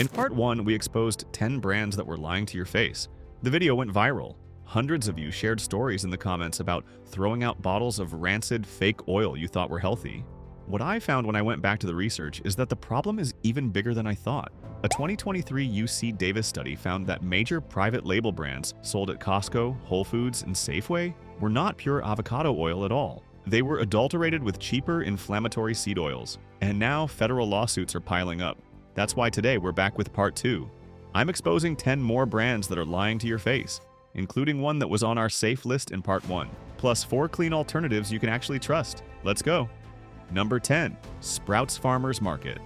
In part 1, we exposed 10 brands that were lying to your face. The video went viral. Hundreds of you shared stories in the comments about throwing out bottles of rancid fake oil you thought were healthy. What I found when I went back to the research is that the problem is even bigger than I thought. A 2023 UC Davis study found that major private label brands sold at Costco, Whole Foods, and Safeway were not pure avocado oil at all. They were adulterated with cheaper inflammatory seed oils. And now federal lawsuits are piling up. That's why today we're back with part 2. I'm exposing 10 more brands that are lying to your face, including one that was on our safe list in part 1, plus 4 clean alternatives you can actually trust. Let's go. Number 10. Sprouts Farmers Market.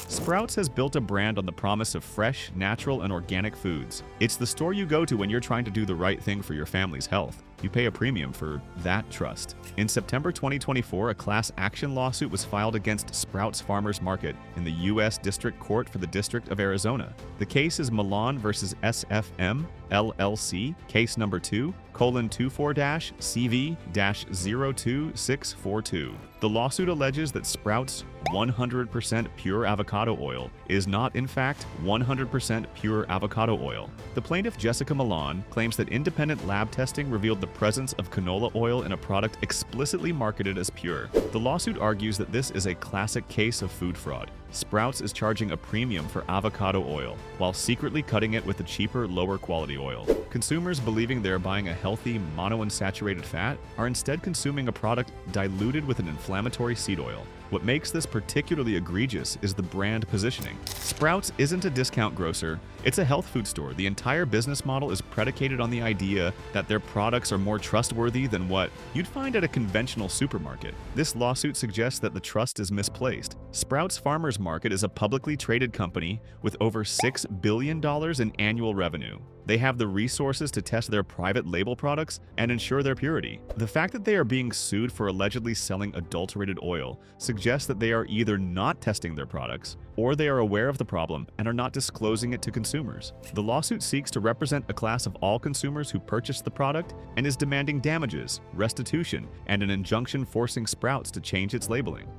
Sprouts has built a brand on the promise of fresh, natural, and organic foods. It's the store you go to when you're trying to do the right thing for your family's health. You pay a premium for that trust. In September 2024, a class action lawsuit was filed against Sprouts Farmers Market in the U.S. District Court for the District of Arizona. The case is Milan versus SFM, LLC, case number 2:24-CV-02642. The lawsuit alleges that Sprouts' 100% pure avocado oil is not, in fact, 100% pure avocado oil. The plaintiff, Jessica Milan, claims that independent lab testing revealed the presence of canola oil in a product explicitly marketed as pure. The lawsuit argues that this is a classic case of food fraud. Sprouts is charging a premium for avocado oil, while secretly cutting it with a cheaper, lower quality oil. Consumers believing they're buying a healthy, monounsaturated fat are instead consuming a product diluted with an inflammatory seed oil. What makes this particularly egregious is the brand positioning. Sprouts isn't a discount grocer, it's a health food store. The entire business model is predicated on the idea that their products are more trustworthy than what you'd find at a conventional supermarket. This lawsuit suggests that the trust is misplaced. Sprouts Farmers Market is a publicly traded company with over $6 billion in annual revenue. They have the resources to test their private label products and ensure their purity. The fact that they are being sued for allegedly selling adulterated oil suggests that they are either not testing their products or they are aware of the problem and are not disclosing it to consumers. The lawsuit seeks to represent a class of all consumers who purchased the product and is demanding damages, restitution, and an injunction forcing Sprouts to change its labeling.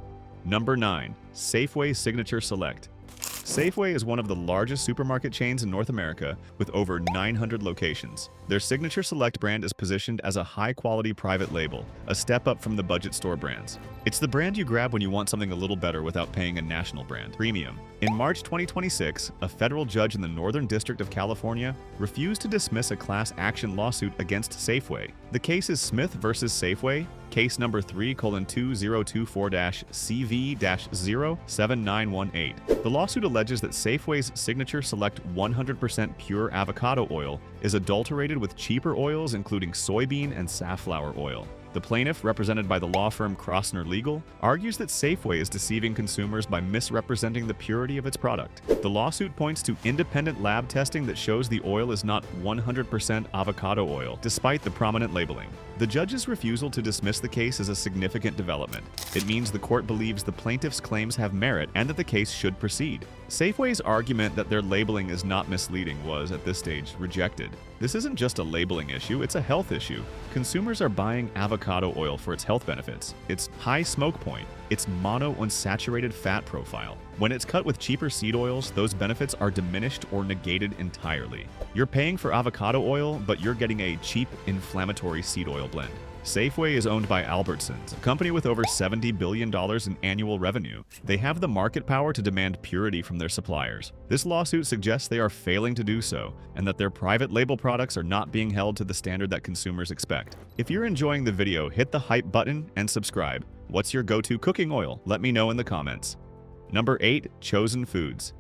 Number 9. Safeway Signature Select. Safeway is one of the largest supermarket chains in North America with over 900 locations. Their Signature Select brand is positioned as a high-quality private label, a step up from the budget store brands. It's the brand you grab when you want something a little better without paying a national brand premium. In March 2026, a federal judge in the Northern District of California refused to dismiss a class action lawsuit against Safeway. The case is Smith versus Safeway, case number 3:2024-CV-07918. The lawsuit alleges that Safeway's Signature Select 100% pure avocado oil is adulterated with cheaper oils including soybean and safflower oil. The plaintiff, represented by the law firm Crossner Legal, argues that Safeway is deceiving consumers by misrepresenting the purity of its product. The lawsuit points to independent lab testing that shows the oil is not 100% avocado oil, despite the prominent labeling. The judge's refusal to dismiss the case is a significant development. It means the court believes the plaintiff's claims have merit and that the case should proceed. Safeway's argument that their labeling is not misleading was, at this stage, rejected. This isn't just a labeling issue, it's a health issue. Consumers are buying avocado oil for its health benefits, its high smoke point, its monounsaturated fat profile. When it's cut with cheaper seed oils, those benefits are diminished or negated entirely. You're paying for avocado oil, but you're getting a cheap, inflammatory seed oil blend. Safeway is owned by Albertsons, a company with over $70 billion in annual revenue. They have the market power to demand purity from their suppliers. This lawsuit suggests they are failing to do so, and that their private label products are not being held to the standard that consumers expect. If you're enjoying the video, hit the hype button and subscribe. What's your go-to cooking oil? Let me know in the comments. Number 8. Chosen Foods.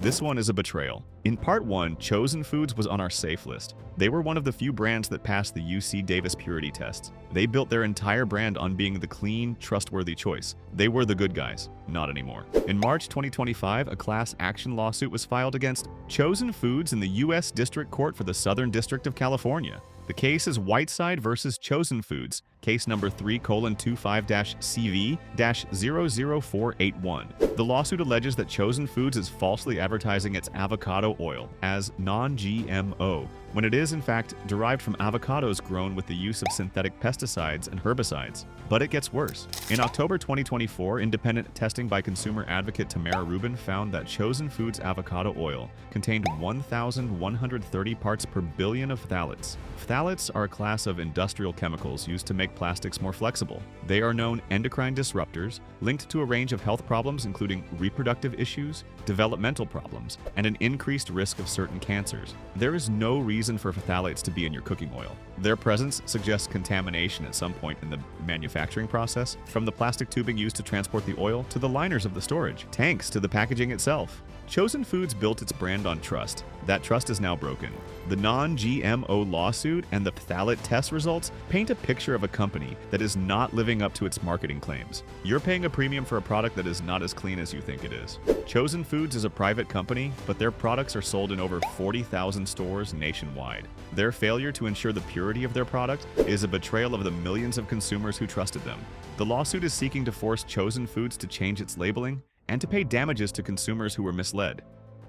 This one is a betrayal. In part 1, Chosen Foods was on our safe list. They were one of the few brands that passed the UC Davis purity tests. They built their entire brand on being the clean, trustworthy choice. They were the good guys. Not anymore. In March 2025, a class action lawsuit was filed against Chosen Foods in the U.S. District Court for the Southern District of California. The case is Whiteside versus Chosen Foods, Case number 3:25-CV-00481. The lawsuit alleges that Chosen Foods is falsely advertising its avocado oil as non-GMO, when it is in fact derived from avocados grown with the use of synthetic pesticides and herbicides. But it gets worse. In October 2024, independent testing by consumer advocate Tamara Rubin found that Chosen Foods avocado oil contained 1,130 parts per billion of phthalates. Phthalates are a class of industrial chemicals used to make plastics more flexible. They are known endocrine disruptors, linked to a range of health problems including reproductive issues, developmental problems, and an increased risk of certain cancers. There is no reason for phthalates to be in your cooking oil. Their presence suggests contamination at some point in the manufacturing process, from the plastic tubing used to transport the oil to the liners of the storage, tanks to the packaging itself. Chosen Foods built its brand on trust. That trust is now broken. The non-GMO lawsuit and the phthalate test results paint a picture of a company that is not living up to its marketing claims. You're paying a premium for a product that is not as clean as you think it is. Chosen Foods is a private company, but their products are sold in over 40,000 stores nationwide. Their failure to ensure the purity of their product is a betrayal of the millions of consumers who trusted them. The lawsuit is seeking to force Chosen Foods to change its labeling and to pay damages to consumers who were misled.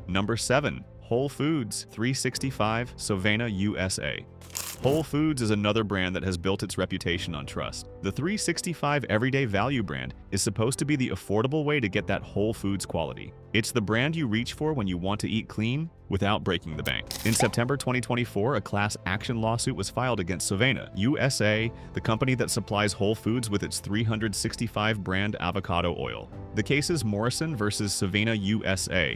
Number 7. Whole Foods 365 Sovena USA. Whole Foods is another brand that has built its reputation on trust. The 365 Everyday Value brand is supposed to be the affordable way to get that Whole Foods quality. It's the brand you reach for when you want to eat clean without breaking the bank. In September 2024, a class action lawsuit was filed against Sovena USA, the company that supplies Whole Foods with its 365 brand avocado oil. The case is Morrison versus Sovena USA.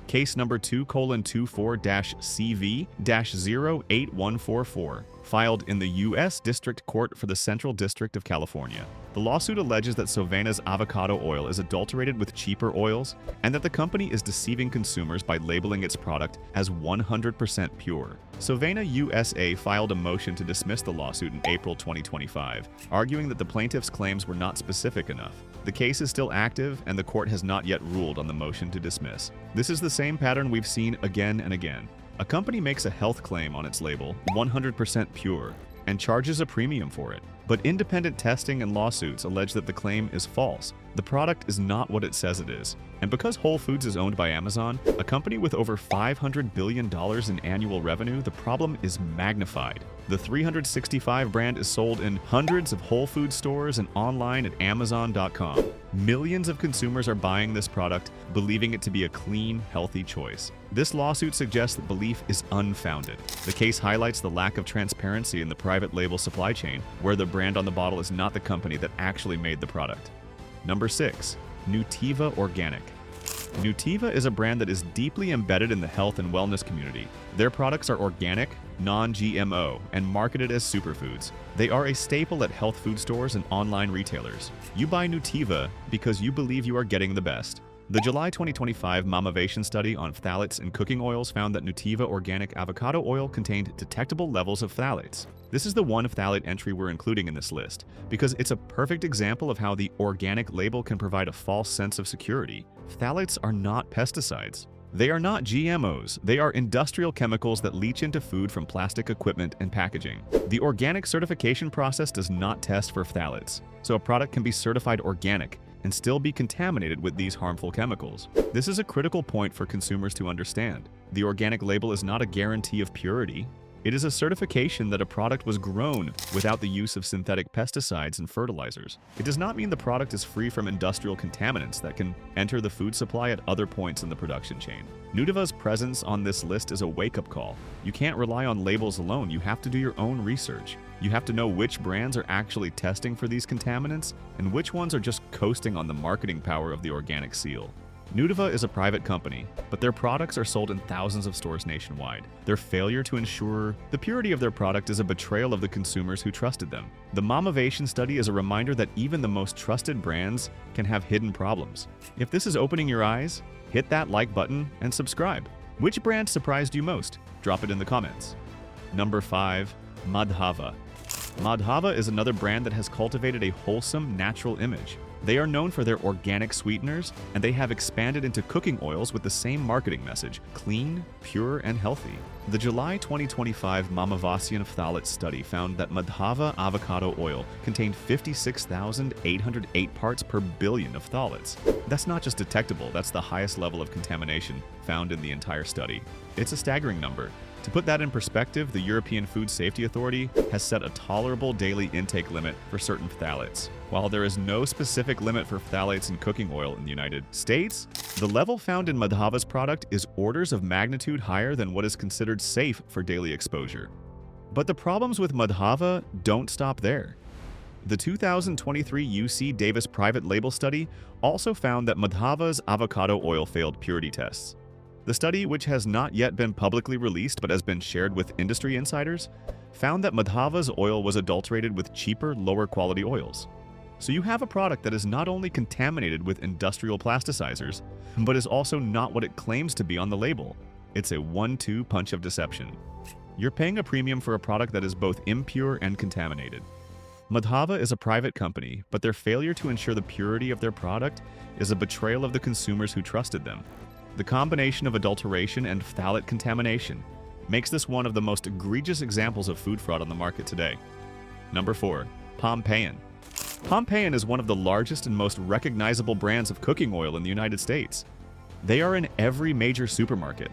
Case number 2:24-CV-08144, filed in the U.S. District Court for the Central District of California. The lawsuit alleges that Sovena's avocado oil is adulterated with cheaper oils and that the company is deceiving consumers by labeling its product as 100% pure. Sovena USA filed a motion to dismiss the lawsuit in April 2025, arguing that the plaintiff's claims were not specific enough. The case is still active, and the court has not yet ruled on the motion to dismiss. This is the same pattern we've seen again and again. A company makes a health claim on its label, 100% pure, and charges a premium for it. But independent testing and lawsuits allege that the claim is false. The product is not what it says it is. And because Whole Foods is owned by Amazon, a company with over $500 billion in annual revenue, the problem is magnified. The 365 brand is sold in hundreds of Whole Foods stores and online at Amazon.com. Millions of consumers are buying this product, believing it to be a clean, healthy choice. This lawsuit suggests that belief is unfounded. The case highlights the lack of transparency in the private label supply chain, where the brand on the bottle is not the company that actually made the product. Number 6. Nutiva Organic. Nutiva is a brand that is deeply embedded in the health and wellness community. Their products are organic, non-GMO, and marketed as superfoods. They are a staple at health food stores and online retailers. You buy Nutiva because you believe you are getting the best. The July 2025 Mamavation study on phthalates in cooking oils found that Nutiva Organic avocado oil contained detectable levels of phthalates. This is the one phthalate entry we're including in this list, because it's a perfect example of how the organic label can provide a false sense of security. Phthalates are not pesticides. They are not GMOs. They are industrial chemicals that leach into food from plastic equipment and packaging. The organic certification process does not test for phthalates, so a product can be certified organic and still be contaminated with these harmful chemicals. This is a critical point for consumers to understand. The organic label is not a guarantee of purity. It is a certification that a product was grown without the use of synthetic pesticides and fertilizers. It does not mean the product is free from industrial contaminants that can enter the food supply at other points in the production chain. Nutiva's presence on this list is a wake-up call. You can't rely on labels alone. You have to do your own research. You have to know which brands are actually testing for these contaminants and which ones are just coasting on the marketing power of the organic seal. Nutiva is a private company, but their products are sold in thousands of stores nationwide. Their failure to ensure the purity of their product is a betrayal of the consumers who trusted them. The Mamavation study is a reminder that even the most trusted brands can have hidden problems. If this is opening your eyes, hit that like button and subscribe. Which brand surprised you most? Drop it in the comments. Number 5. Madhava. Madhava is another brand that has cultivated a wholesome, natural image. They are known for their organic sweeteners, and they have expanded into cooking oils with the same marketing message: clean, pure, and healthy. The July 2025 Mamavasian phthalates study found that Madhava avocado oil contained 56,808 parts per billion of phthalates. That's not just detectable, that's the highest level of contamination found in the entire study. It's a staggering number. To put that in perspective, the European Food Safety Authority has set a tolerable daily intake limit for certain phthalates. While there is no specific limit for phthalates in cooking oil in the United States, the level found in Madhava's product is orders of magnitude higher than what is considered safe for daily exposure. But the problems with Madhava don't stop there. The 2023 UC Davis private label study also found that Madhava's avocado oil failed purity tests. The study, which has not yet been publicly released but has been shared with industry insiders, found that Madhava's oil was adulterated with cheaper, lower quality oils. So you have a product that is not only contaminated with industrial plasticizers, but is also not what it claims to be on the label. It's a 1-2 punch of deception. You're paying a premium for a product that is both impure and contaminated. Madhava is a private company, but their failure to ensure the purity of their product is a betrayal of the consumers who trusted them. The combination of adulteration and phthalate contamination makes this one of the most egregious examples of food fraud on the market today. Number 4. Pompeian. Pompeian is one of the largest and most recognizable brands of cooking oil in the United States. They are in every major supermarket.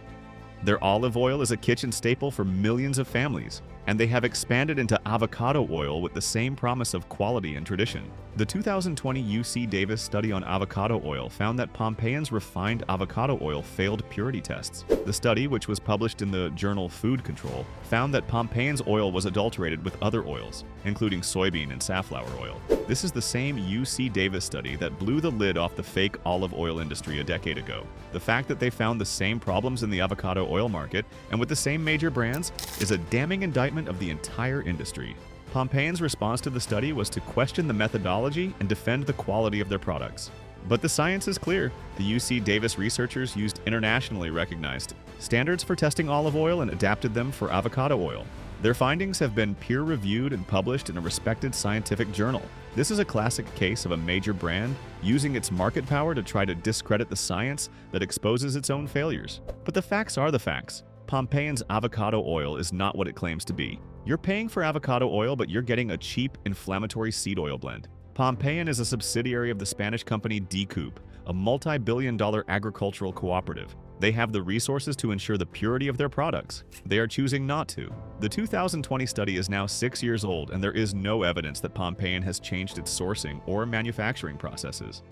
Their olive oil is a kitchen staple for millions of families, and they have expanded into avocado oil with the same promise of quality and tradition. The 2020 UC Davis study on avocado oil found that Pompeian's refined avocado oil failed purity tests. The study, which was published in the journal Food Control, found that Pompeian's oil was adulterated with other oils, including soybean and safflower oil. This is the same UC Davis study that blew the lid off the fake olive oil industry a decade ago. The fact that they found the same problems in the avocado oil market and with the same major brands is a damning indictment of the entire industry. Pompeian's response to the study was to question the methodology and defend the quality of their products. But the science is clear. The UC Davis researchers used internationally recognized standards for testing olive oil and adapted them for avocado oil. Their findings have been peer-reviewed and published in a respected scientific journal. This is a classic case of a major brand using its market power to try to discredit the science that exposes its own failures. But the facts are the facts. Pompeian's avocado oil is not what it claims to be. You're paying for avocado oil, but you're getting a cheap, inflammatory seed oil blend. Pompeian is a subsidiary of the Spanish company DCOOP, a multi-billion-dollar agricultural cooperative. They have the resources to ensure the purity of their products. They are choosing not to. The 2020 study is now 6 years old, and there is no evidence that Pompeian has changed its sourcing or manufacturing processes.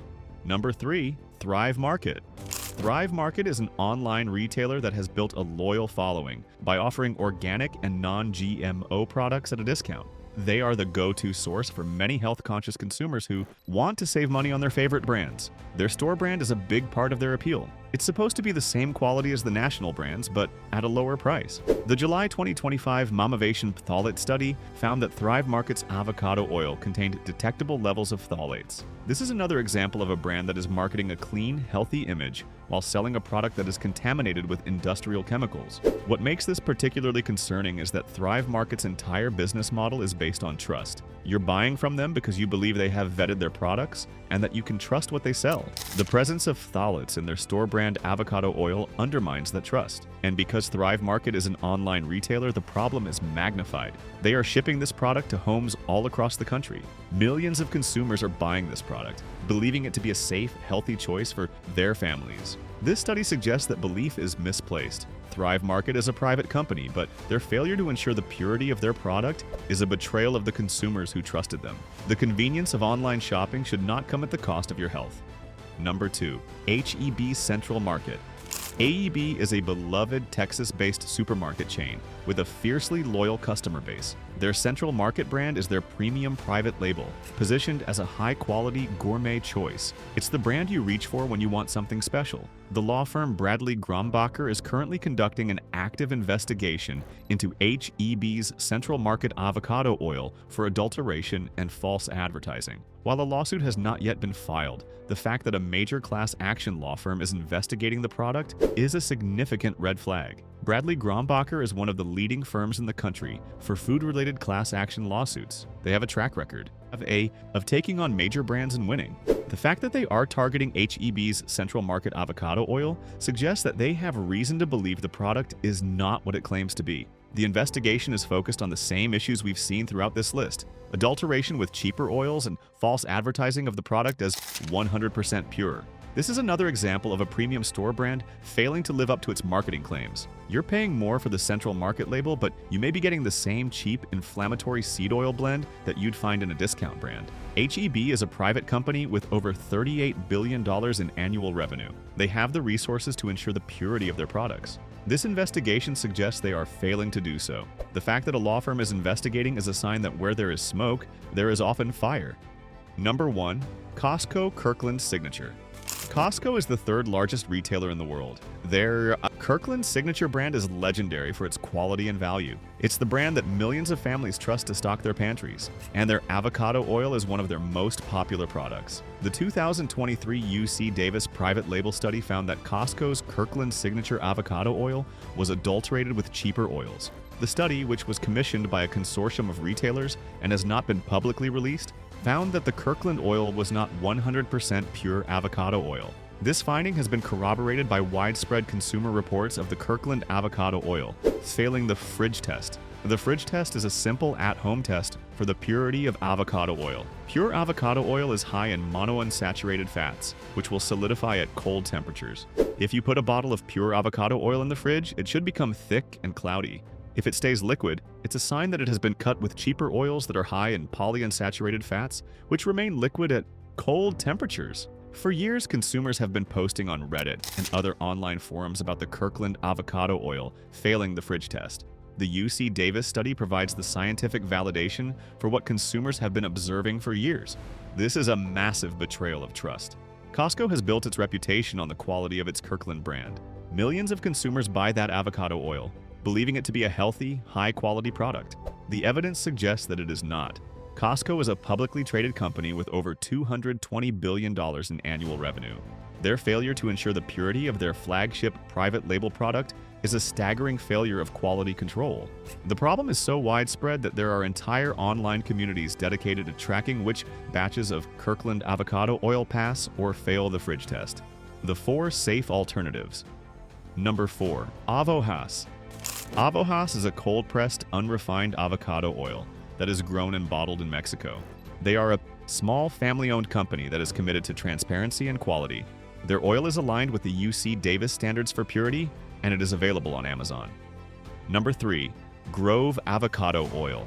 Number 3. Thrive Market. Thrive Market is an online retailer that has built a loyal following by offering organic and non-GMO products at a discount. They are the go-to source for many health-conscious consumers who want to save money on their favorite brands. Their store brand is a big part of their appeal. It's supposed to be the same quality as the national brands, but at a lower price. The July 2025 Mamavation phthalate study found that Thrive Market's avocado oil contained detectable levels of phthalates. This is another example of a brand that is marketing a clean, healthy image while selling a product that is contaminated with industrial chemicals. What makes this particularly concerning is that Thrive Market's entire business model is based on trust. You're buying from them because you believe they have vetted their products and that you can trust what they sell. The presence of phthalates in their store brand avocado oil undermines that trust. And because Thrive Market is an online retailer, the problem is magnified. They are shipping this product to homes all across the country. Millions of consumers are buying this product, believing it to be a safe, healthy choice for their families. This study suggests that belief is misplaced. Thrive Market is a private company, but their failure to ensure the purity of their product is a betrayal of the consumers who trusted them. The convenience of online shopping should not come at the cost of your health. Number 2. HEB Central Market. HEB is a beloved Texas-based supermarket chain with a fiercely loyal customer base. Their Central Market brand is their premium private label, positioned as a high-quality gourmet choice. It's the brand you reach for when you want something special. The law firm Bradley Grombacher is currently conducting an active investigation into HEB's Central Market avocado oil for adulteration and false advertising. While a lawsuit has not yet been filed, the fact that a major class action law firm is investigating the product is a significant red flag. Bradley Grombacher is one of the leading firms in the country for food-related class action lawsuits. They have a track record of taking on major brands and winning. The fact that they are targeting HEB's Central Market avocado oil suggests that they have reason to believe the product is not what it claims to be. The investigation is focused on the same issues we've seen throughout this list: adulteration with cheaper oils and false advertising of the product as 100% pure. This is another example of a premium store brand failing to live up to its marketing claims. You're paying more for the Central Market label, but you may be getting the same cheap inflammatory seed oil blend that you'd find in a discount brand. HEB is a private company with over $38 billion in annual revenue. They have the resources to ensure the purity of their products. This investigation suggests they are failing to do so. The fact that a law firm is investigating is a sign that where there is smoke, there is often fire. Number 1. Costco Kirkland Signature. Costco is the third largest retailer in the world. Their Kirkland Signature brand is legendary for its quality and value. It's the brand that millions of families trust to stock their pantries, and their avocado oil is one of their most popular products. The 2023 UC Davis private label study found that Costco's Kirkland Signature avocado oil was adulterated with cheaper oils. The study, which was commissioned by a consortium of retailers and has not been publicly released, found that the Kirkland oil was not 100% pure avocado oil. This finding has been corroborated by widespread consumer reports of the Kirkland avocado oil failing the fridge test. The fridge test is a simple at-home test for the purity of avocado oil. Pure avocado oil is high in monounsaturated fats, which will solidify at cold temperatures. If you put a bottle of pure avocado oil in the fridge, it should become thick and cloudy. If it stays liquid, it's a sign that it has been cut with cheaper oils that are high in polyunsaturated fats, which remain liquid at cold temperatures. For years, consumers have been posting on Reddit and other online forums about the Kirkland avocado oil failing the fridge test. The UC Davis study provides the scientific validation for what consumers have been observing for years. This is a massive betrayal of trust. Costco has built its reputation on the quality of its Kirkland brand. Millions of consumers buy that avocado oil, believing it to be a healthy, high-quality product. The evidence suggests that it is not. Costco is a publicly traded company with over $220 billion in annual revenue. Their failure to ensure the purity of their flagship private label product is a staggering failure of quality control. The problem is so widespread that there are entire online communities dedicated to tracking which batches of Kirkland avocado oil pass or fail the fridge test. The 4 safe alternatives. Number 4. Avocado. Avocado is a cold-pressed, unrefined avocado oil that is grown and bottled in Mexico. They are a small, family-owned company that is committed to transparency and quality. Their oil is aligned with the UC Davis standards for purity, and it is available on Amazon. Number 3. Grove Avocado Oil.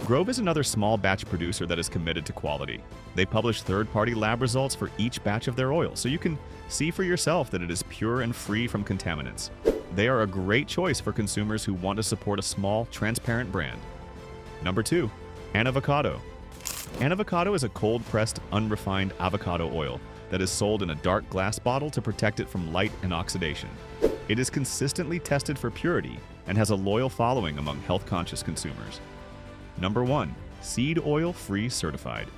Grove is another small batch producer that is committed to quality. They publish third-party lab results for each batch of their oil, so you can see for yourself that it is pure and free from contaminants. They are a great choice for consumers who want to support a small, transparent brand. Number 2. Avocado. Avocado is a cold-pressed, unrefined avocado oil that is sold in a dark glass bottle to protect it from light and oxidation. It is consistently tested for purity and has a loyal following among health-conscious consumers. Number 1. Seed Oil Free Certified.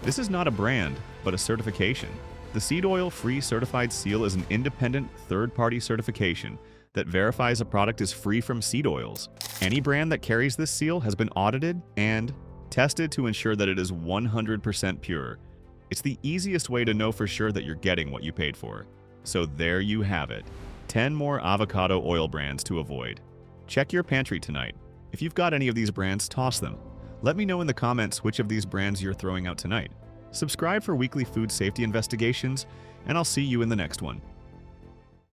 This is not a brand, but a certification. The Seed Oil Free Certified seal is an independent, third-party certification that verifies a product is free from seed oils. Any brand that carries this seal has been audited and tested to ensure that it is 100% pure. It's the easiest way to know for sure that you're getting what you paid for. So there you have it. 10 more avocado oil brands to avoid. Check your pantry tonight. If you've got any of these brands, toss them. Let me know in the comments which of these brands you're throwing out tonight. Subscribe for weekly food safety investigations, and I'll see you in the next one.